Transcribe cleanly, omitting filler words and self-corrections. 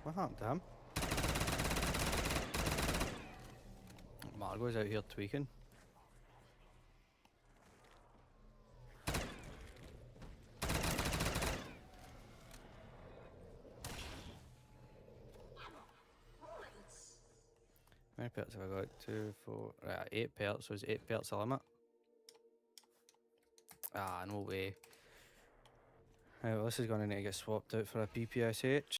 What happened to him? Margot's out here tweaking. How many pelts have I got? 2, 4, right, 8 pelts, so it's 8 pelts the limit. Ah, no way. Right, well, this is going to need to get swapped out for a PPSH.